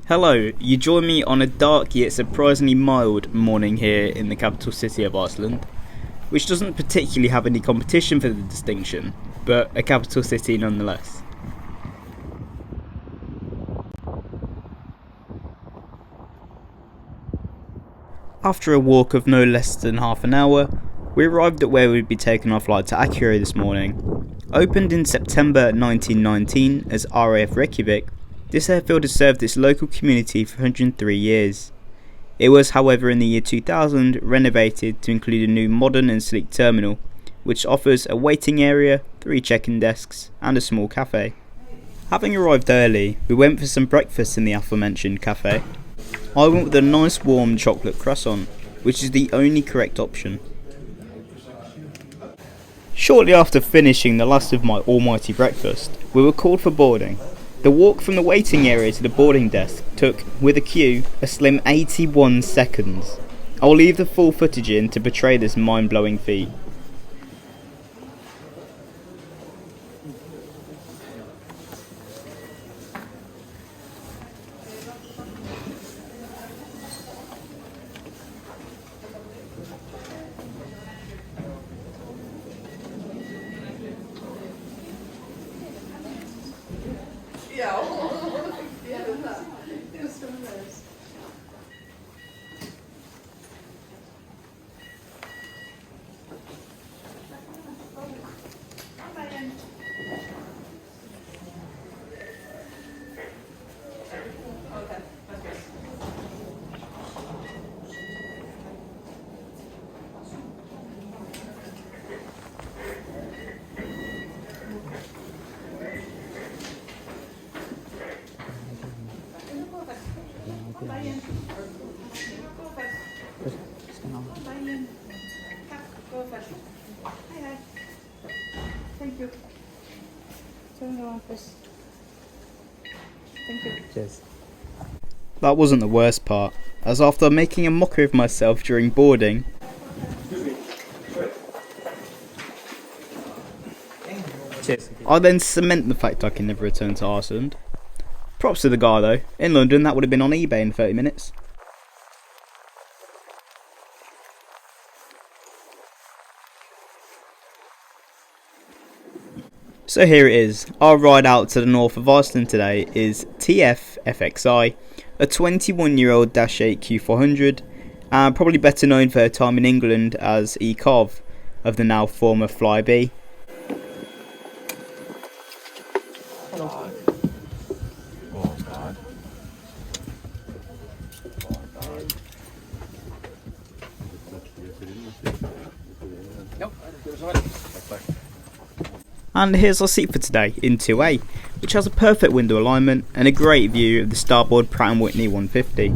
Hello, you join me on a dark yet surprisingly mild morning here in the capital city of Iceland, which doesn't particularly have any competition for the distinction, but a capital city nonetheless. After a walk of no less than half an hour, we arrived at where we'd be taking our flight to Akureyri this morning. Opened in September 1919 as RAF Reykjavik, this airfield has served its local community for 103 years. It was, however, in the year 2000 renovated to include a new modern and sleek terminal, which offers a waiting area, 3 check-in desks, and a small cafe. Having arrived early, we went for some breakfast in the aforementioned cafe. I went with a nice warm chocolate croissant, which is the only correct option. Shortly after finishing the last of my almighty breakfast, we were called for boarding. The walk from the waiting area to the boarding desk took, with a queue, a slim 81 seconds. I will leave the full footage in to portray this mind-blowing feat. Thank you. Thank you. Cheers. That wasn't the worst part, as after making a mockery of myself during boarding, I then cement the fact I can never return to Iceland. Props to the guy though. In London that would have been on eBay in 30 minutes. So here it is. Our ride out to the north of Iceland today is TF-FXI, a 21-year-old Dash 8 Q400, and probably better known for her time in England as ECOV of the now former Flybe. And here's our seat for today in 2A, which has a perfect window alignment and a great view of the starboard Pratt & Whitney 150.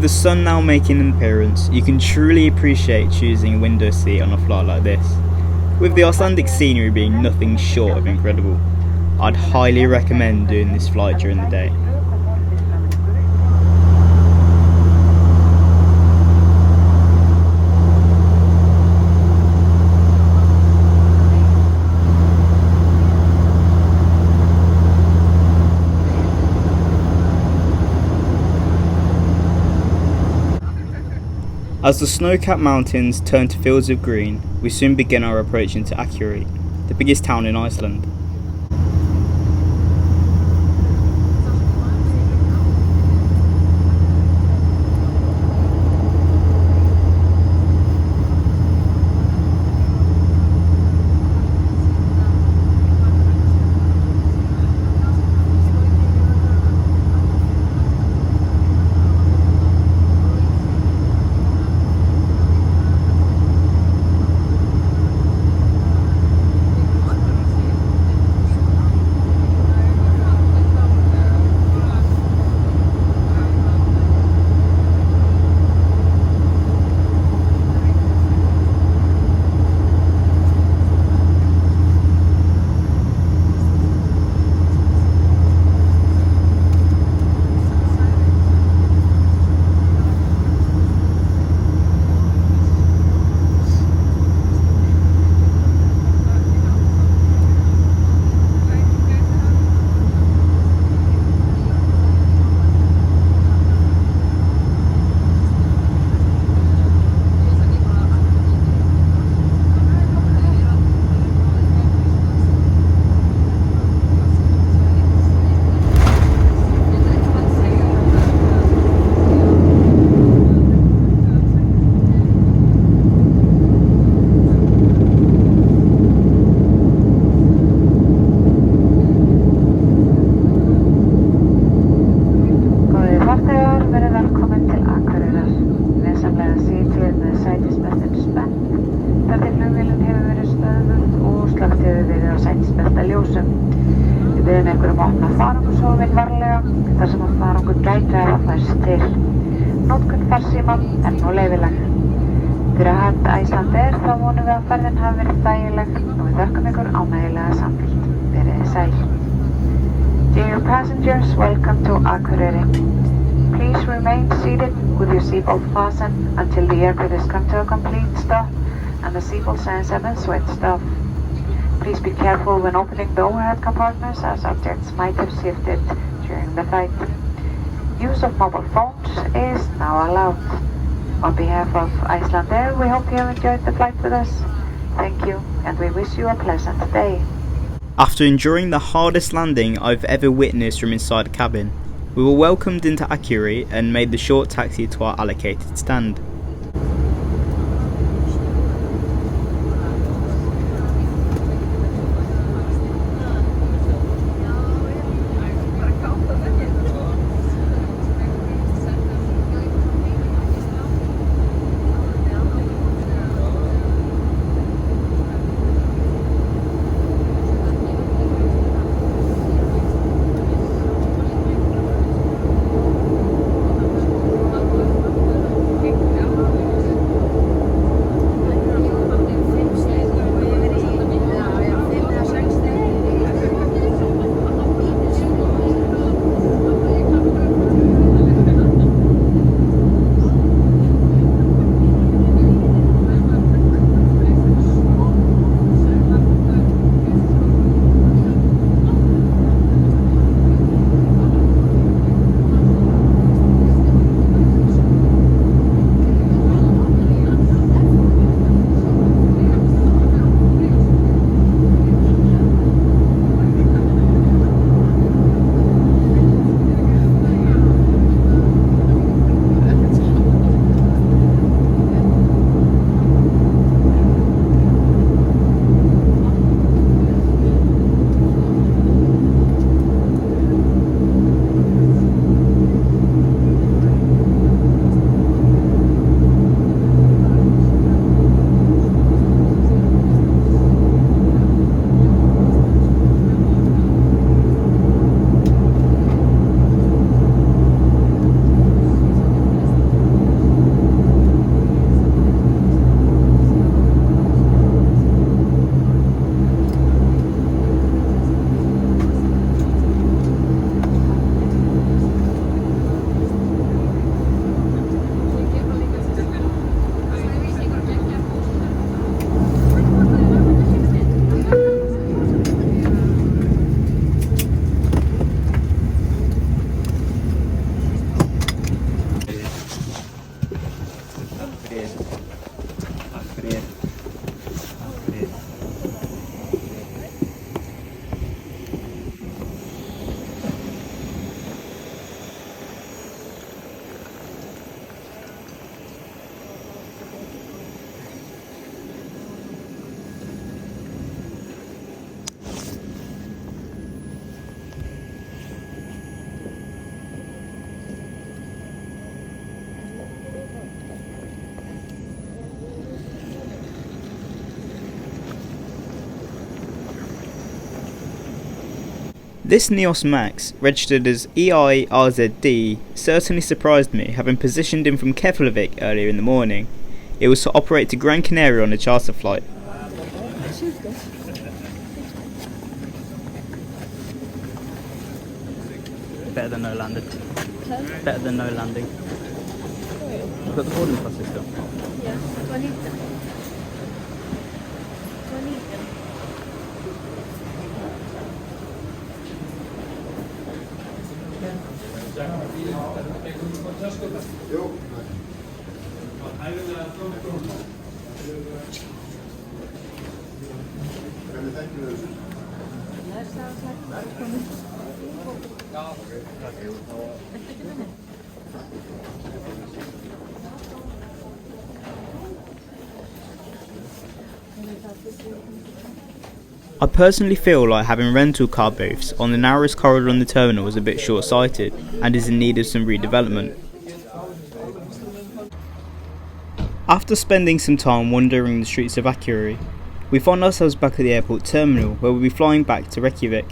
the sun now making an appearance, you can truly appreciate choosing a window seat on a flight like this. With the Icelandic scenery being nothing short of incredible, I'd highly recommend doing this flight during the day. As the snow-capped mountains turn to fields of green, we soon begin our approach into Akureyri, the biggest town in Iceland. Við biðjum ykkur að opna farangurshólfin varlega þar sem að farangur gæti hafa færst til. Notkun farsíma er nú leyfileg. Fyrir hönd Icelandair þá vonum við að ferðin hafi verið þægileg og við þökkum ykkur ánægjulega samfylgt. Verið þið sæl. Dear passengers, welcome to Akureyri. Please remain seated with your seatbelt fastened until the aircraft has come to a complete stop and the seatbelt signs have been switched off. Please be careful when opening the overhead compartments as objects might have shifted during the flight. Use of mobile phones is now allowed. On behalf of Icelandair, we hope you have enjoyed the flight with us. Thank you, and we wish you a pleasant day. After enduring the hardest landing I've ever witnessed from inside the cabin, we were welcomed into Akureyri and made the short taxi to our allocated stand. This Neos Max, registered as EIRZD, certainly surprised me, having positioned in from Keflavik earlier in the morning. It was to operate to Gran Canaria on a charter flight. Better than no landing. Better than no landing. I've got the boarding passes still. Yeah, do I need them? Do I need them? I personally feel like having rental car booths on the narrowest corridor on the terminal is a bit short-sighted and is in need of some redevelopment. After spending some time wandering the streets of Akureyri, we find ourselves back at the airport terminal where we'll be flying back to Reykjavik.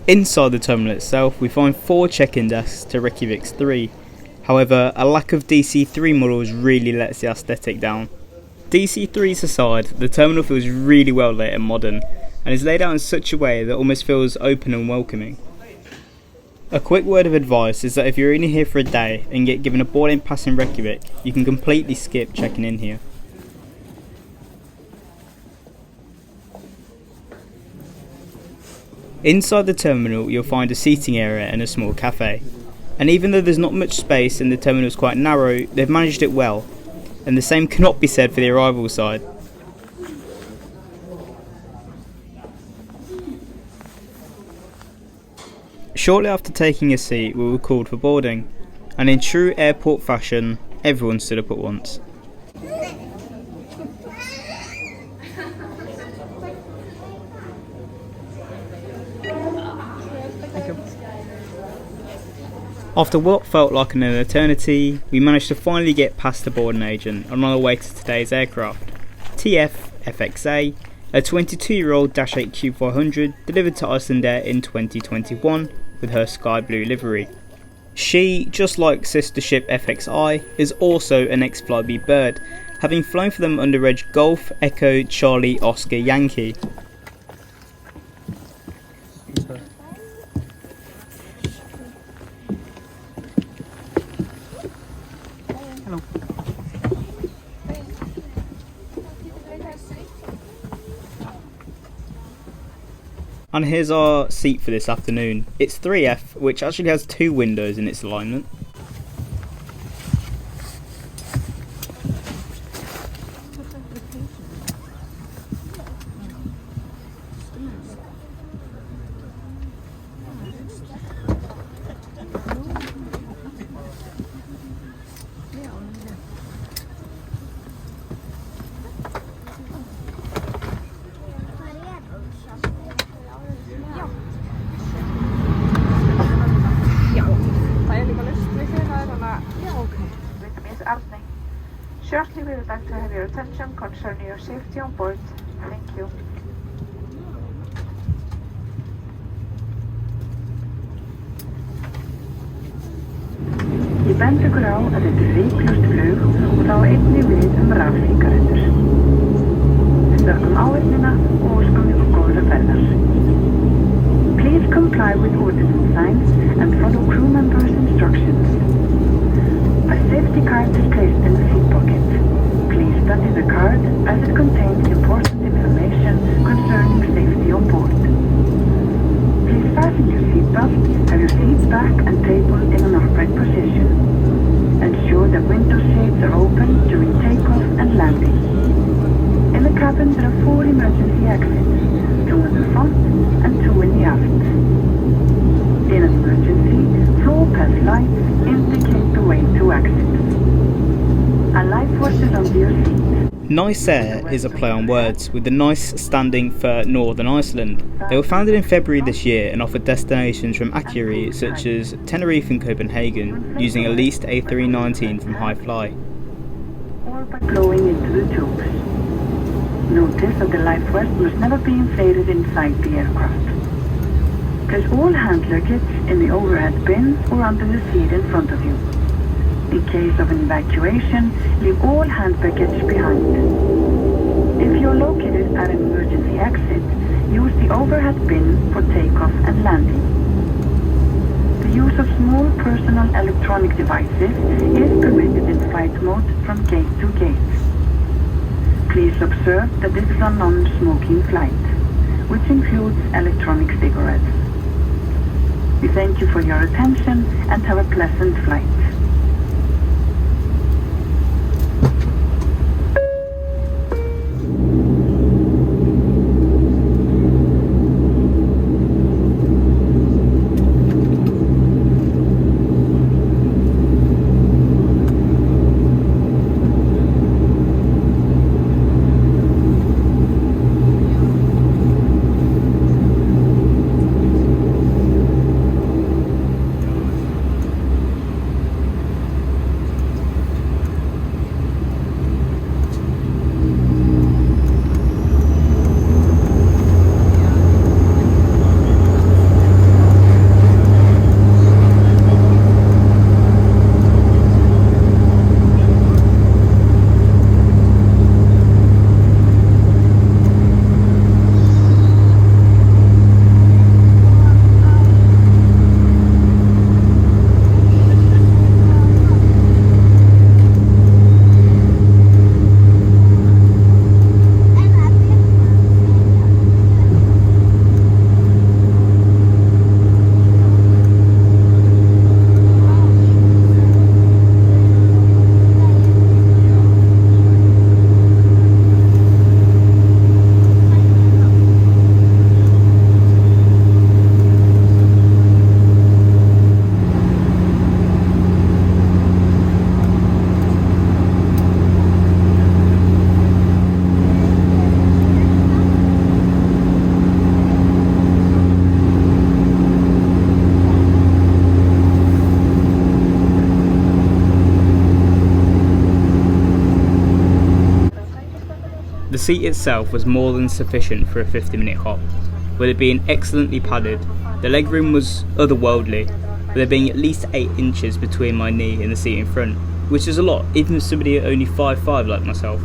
Inside the terminal itself, we find 4 check-in desks to Reykjavik's 3. However, a lack of DC-3 models really lets the aesthetic down. DC-3s aside, the terminal feels really well lit and modern, and is laid out in such a way that almost feels open and welcoming. A quick word of advice is that if you're only here for a day and get given a boarding pass in Reykjavik, you can completely skip checking in here. Inside the terminal you'll find a seating area and a small cafe, and even though there's not much space and the terminal is quite narrow, they've managed it well, and the same cannot be said for the arrival side. Shortly after taking a seat we were called for boarding, and in true airport fashion, everyone stood up at once. After what felt like an eternity, we managed to finally get past the boarding agent and on our way to today's aircraft, TF-FXA, a 22-year-old -8 Q400 delivered to Icelandair in 2021 with her sky blue livery. She, just like sister ship FXI, is also an ex-Flybe bird, having flown for them under reg Golf Echo Charlie Oscar Yankee. Hello. And here's our seat for this afternoon. It's 3F, which actually has 2 windows in its alignment. Shortly we would like to have your attention concerning your safety on board. Thank you. Je bent ykkur á að þetta er reyklust flug og þá einnig við rafsígarettur. Við þökkum áheyrnina og óskum ykkur góðra ferðar. Please comply with ordinance signs and follow crew members' instructions. A safety card is placed in the seat pocket. Please study the card as it contains important information concerning safety on board. Please fasten your seatbelt, have your seats back and tabled in an upright position. Ensure that window shades are open during takeoff and landing. In the cabin there are 4 emergency exits, 2 in the front and 2 in the aft. In an emergency, floor pass lights indicate the way to exit. A life force is under your seat. Icelandair is a play on words, with the NICE standing for Northern Iceland. They were founded in February this year and offer destinations from Akureyri such as Tenerife and Copenhagen, using a leased A319 from High Fly. by blowing into the tubes. Notice that the life vest must never be inflated inside the aircraft. Place all hand luggage in the overhead bin or under the seat in front of you. In case of an evacuation, leave all hand baggage behind. If you are located at an emergency exit, use the overhead bin for takeoff and landing. The use of small personal electronic devices is permitted in flight mode from gate to gate. Please observe that this is a non-smoking flight, which includes electronic cigarettes. We thank you for your attention and have a pleasant flight. The seat itself was more than sufficient for a 50-minute hop, with it being excellently padded. The legroom was otherworldly, with there being at least 8 inches between my knee and the seat in front, which is a lot, even for somebody only 5'5" like myself.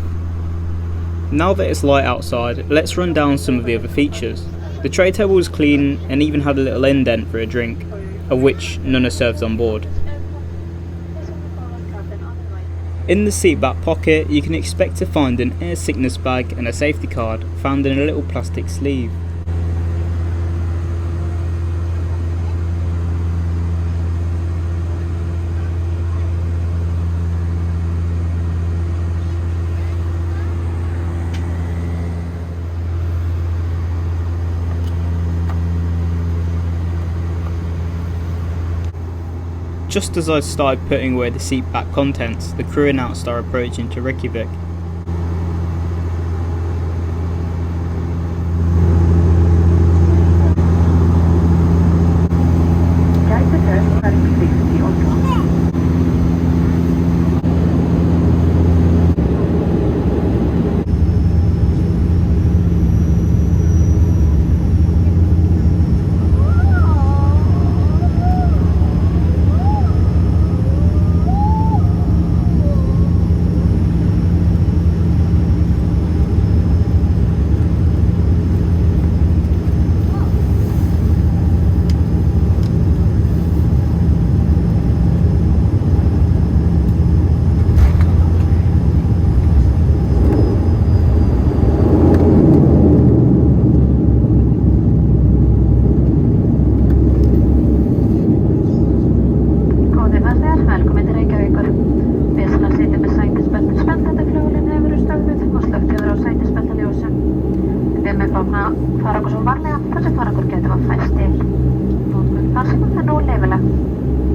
Now that it's light outside, let's run down some of the other features. The tray table was clean and even had a little indent for a drink, of which none are served on board. In the seat back pocket, you can expect to find an air sickness bag and a safety card found in a little plastic sleeve. Just as I started putting away the seat back contents, the crew announced our approach into Reykjavik.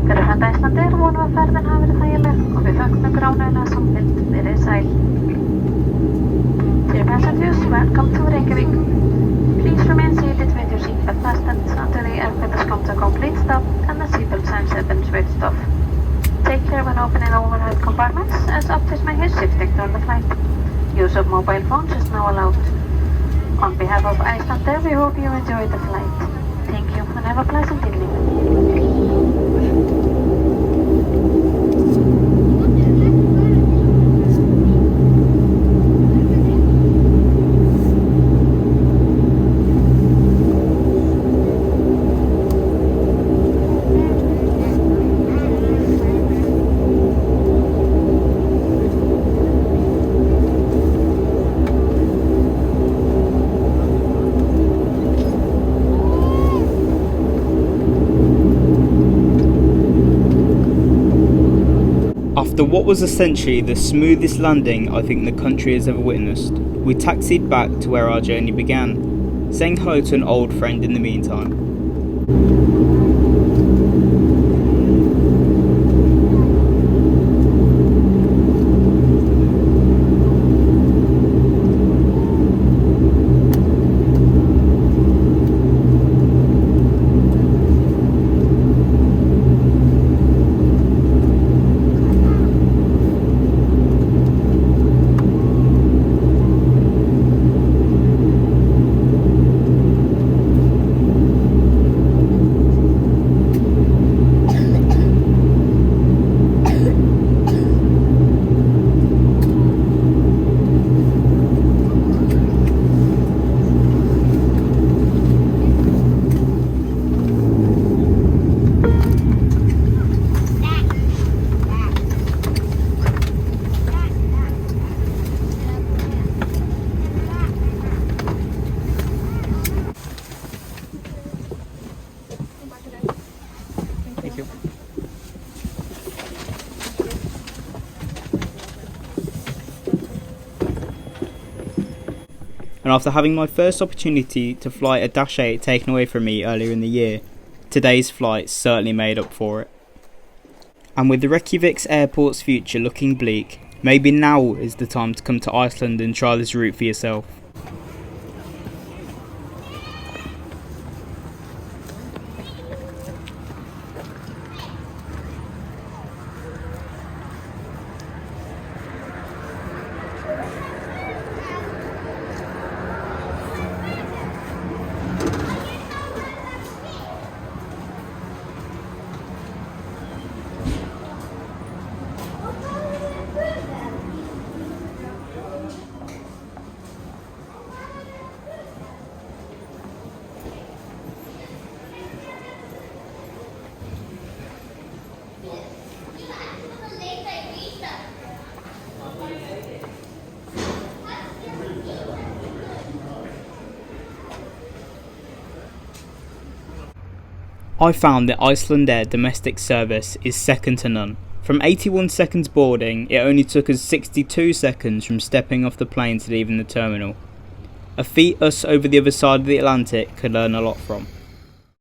Fyrir hönd Icelandair vonum að ferðin hafi verið þægileg og við þökkum ykkur ánægjulega samfylgd. Verið sæl. Dear passengers, welcome to Reykjavik. Please remain seated with your seatbelt fastened until the aircraft has come to a complete stop and the seatbelt signs have been switched off. Take care when opening overhead compartments, as optimism is shifting during the flight. Use of mobile phones is now allowed. On behalf of Icelandair, we hope you enjoy the flight. Thank you and have a pleasant evening. After what was essentially the smoothest landing I think the country has ever witnessed, we taxied back to where our journey began, saying hello to an old friend in the meantime. And after having my first opportunity to fly a Dash 8 taken away from me earlier in the year, today's flight certainly made up for it. And with the Reykjavik's airport's future looking bleak, maybe now is the time to come to Iceland and try this route for yourself. I found that Icelandair domestic service is second to none. From 81 seconds boarding, it only took us 62 seconds from stepping off the plane to leaving the terminal. A feat us over the other side of the Atlantic could learn a lot from.